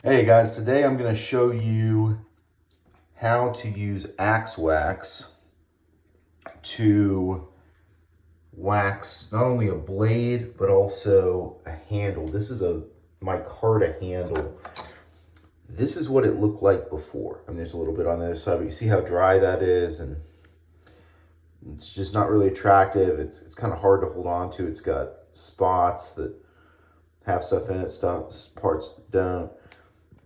Hey guys, today I'm going to show you how to use Axe Wax to wax not only a blade but also a handle. This is a micarta handle. This is what it looked like before. I mean, there's a little bit on the other side, but you see how dry that is, and it's just not really attractive. It's kind of hard to hold on to. It's got spots that have stuff in it, parts don't.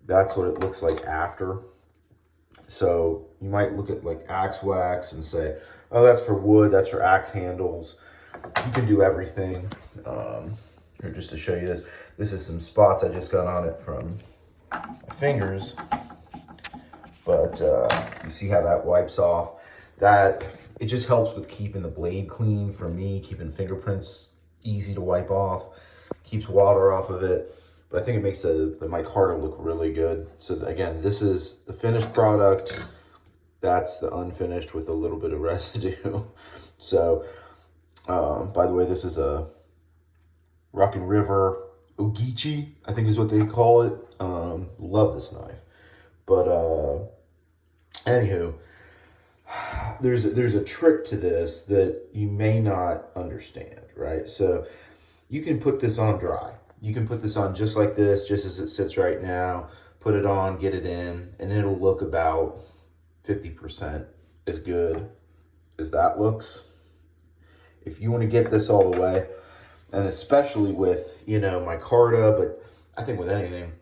That's what it looks like after. So you might look at like Axe Wax and say, oh, that's for wood, that's for axe handles. You can do everything. Here, just to show you this. This is some spots I just got on it from my fingers. But you see how that wipes off. It just helps with keeping the blade clean for me, keeping fingerprints easy to wipe off, keeps water off of it. But I think it makes the micarta look really good. So again, this is the finished product. That's the unfinished with a little bit of residue. So, by the way, this is a Rockin' River Ogeechee, I think is what they call it. Love this knife. But anywho, there's a trick to this that you may not understand, right? So you can put this on dry. You can put this on just like this, just as it sits right now, put it on, get it in, and it'll look about 50% as good as that looks. If you want to get this all the way, and especially with, micarta, but I think with anything,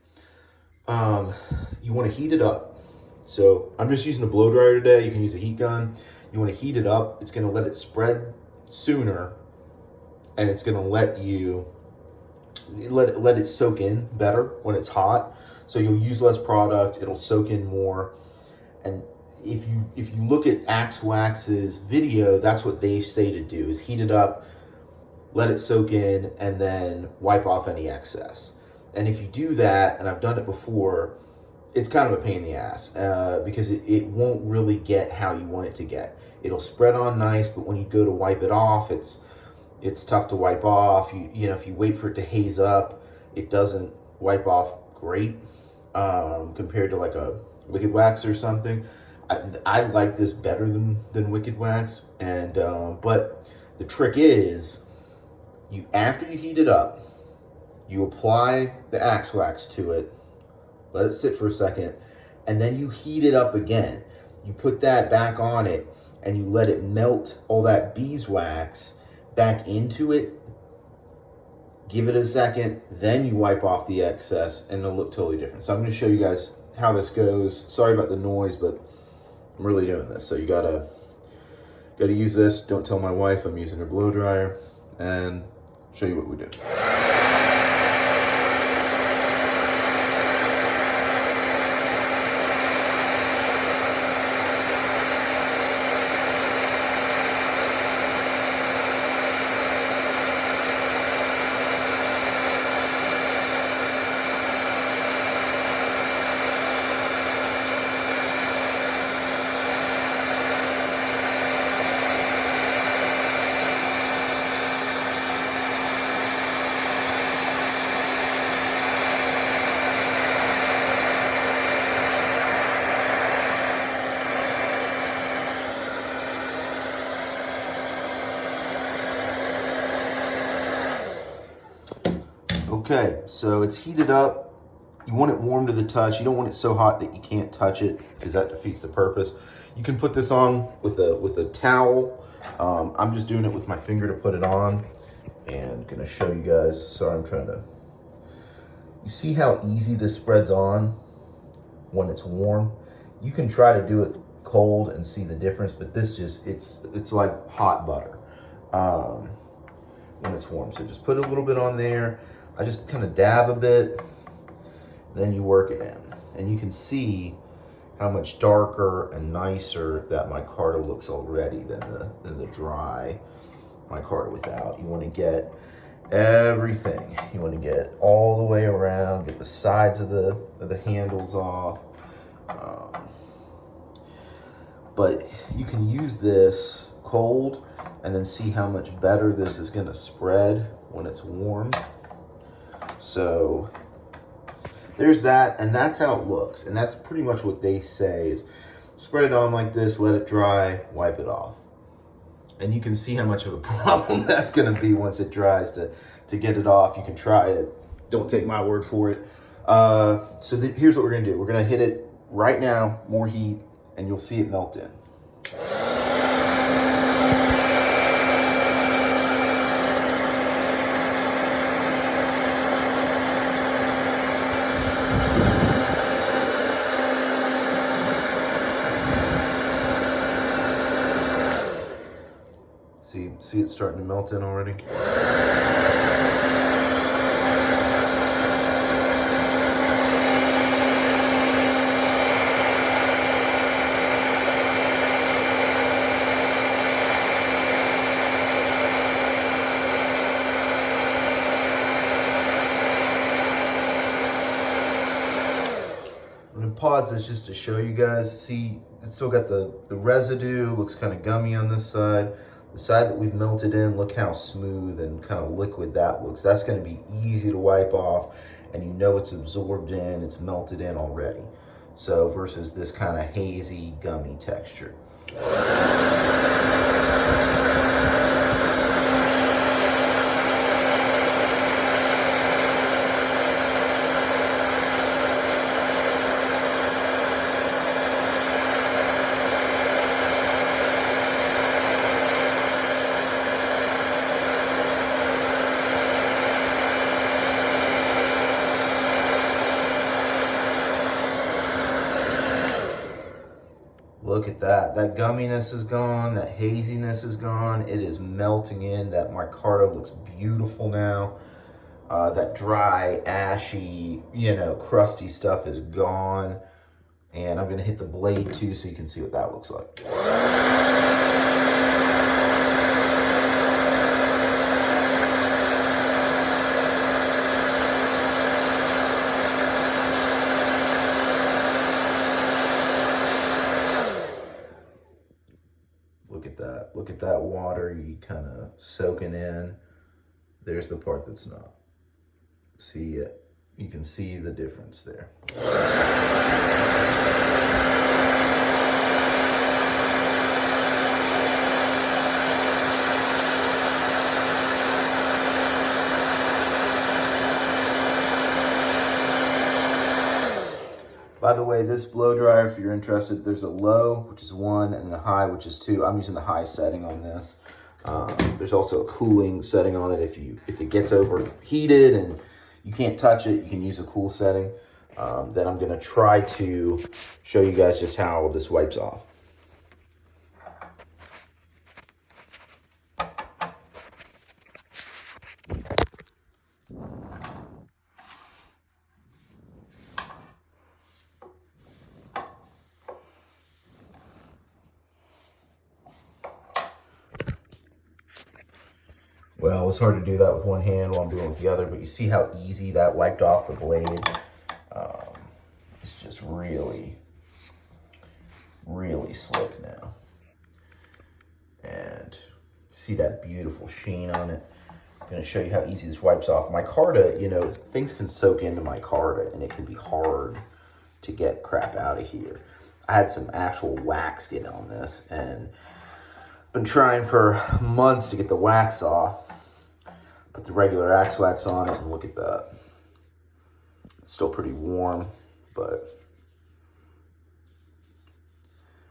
you want to heat it up. So I'm just using a blow dryer today. You can use a heat gun. You want to heat it up. It's going to let it spread sooner, and it's going to let it soak in better when it's hot. So you'll use less product. It'll soak in more. And if you look at Axe Wax's video, that's what they say to do: is heat it up, let it soak in, and then wipe off any excess. And if you do that, and I've done it before, it's kind of a pain in the ass because it won't really get how you want it to get. It'll spread on nice, but when you go to wipe it off, it's tough to wipe off. If you wait for it to haze up, it doesn't wipe off great compared to like a Wicked Wax or something. I like this better than Wicked Wax, and but the trick is, after you heat it up, you apply the Axe Wax to it, let it sit for a second, and then you heat it up again. You put that back on it, and you let it melt all that beeswax back into it. Give it a second, then you wipe off the excess, and it'll look totally different. So I'm going to show you guys how this goes. Sorry about the noise, but I'm really doing this. So you gotta use this. Don't tell my wife I'm using her blow dryer, and show you what we do. Okay, so it's heated up. You want it warm to the touch. You don't want it so hot that you can't touch it, because that defeats the purpose. You can put this on with a towel. I'm just doing it with my finger to put it on, and gonna show you guys. Sorry, you see how easy this spreads on when it's warm? You can try to do it cold and see the difference, but this it's like hot butter when it's warm. So just put a little bit on there. I just kind of dab a bit, then you work it in. And you can see how much darker and nicer that micarta looks already than the dry micarta without. You want to get everything. You want to get all the way around, get the sides of the handles off. But you can use this cold and then see how much better this is going to spread when it's warm. So there's that, and that's how it looks. And that's pretty much what they say is spread it on like this, let it dry, wipe it off. And you can see how much of a problem that's going to be once it dries to get it off. You can try it. Don't take my word for it. So here's what we're going to do. We're going to hit it right now, more heat, and you'll see it melt in. See it starting to melt in already? I'm gonna pause this just to show you guys. See, it's still got the residue, looks kind of gummy on this side. The side that we've melted in, look how smooth and kind of liquid that looks. That's going to be easy to wipe off, and you know it's absorbed in, it's melted in already. So versus this kind of hazy, gummy texture. Look at that. That gumminess is gone. That haziness is gone. It is melting in. That micarta looks beautiful now. That dry, ashy, crusty stuff is gone. And I'm going to hit the blade too so you can see what that looks like. Look at that. Look at that water you kind of soaking in. There's the part that's not. See it? You can see the difference there. By the way, this blow dryer, if you're interested, there's a low, which is 1, and the high, which is 2. I'm using the high setting on this. There's also a cooling setting on it. If it gets overheated and you can't touch it, you can use a cool setting. Then I'm going to try to show you guys just how this wipes off. Well, it's hard to do that with one hand while I'm doing it with the other, but you see how easy that wiped off the blade. It's just really, really slick now. And see that beautiful sheen on it. I'm going to show you how easy this wipes off. Micarta, things can soak into micarta, and it can be hard to get crap out of here. I had some actual wax get on this, and been trying for months to get the wax off. Put the regular Axe Wax on it, and look at that. It's still pretty warm, but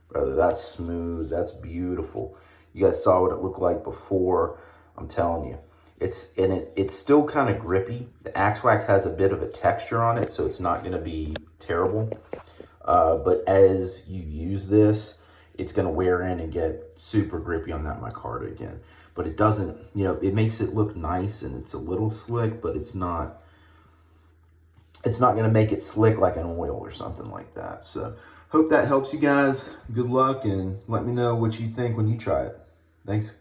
brother, that's smooth. That's beautiful. You guys saw what it looked like before. I'm telling you, it's still kind of grippy. The Axe Wax has a bit of a texture on it, so it's not going to be terrible. But as you use this, it's going to wear in and get super grippy on that micarta again. But it doesn't, it makes it look nice, and it's a little slick, but it's not going to make it slick like an oil or something like that. So hope that helps you guys. Good luck, and let me know what you think when you try it. Thanks.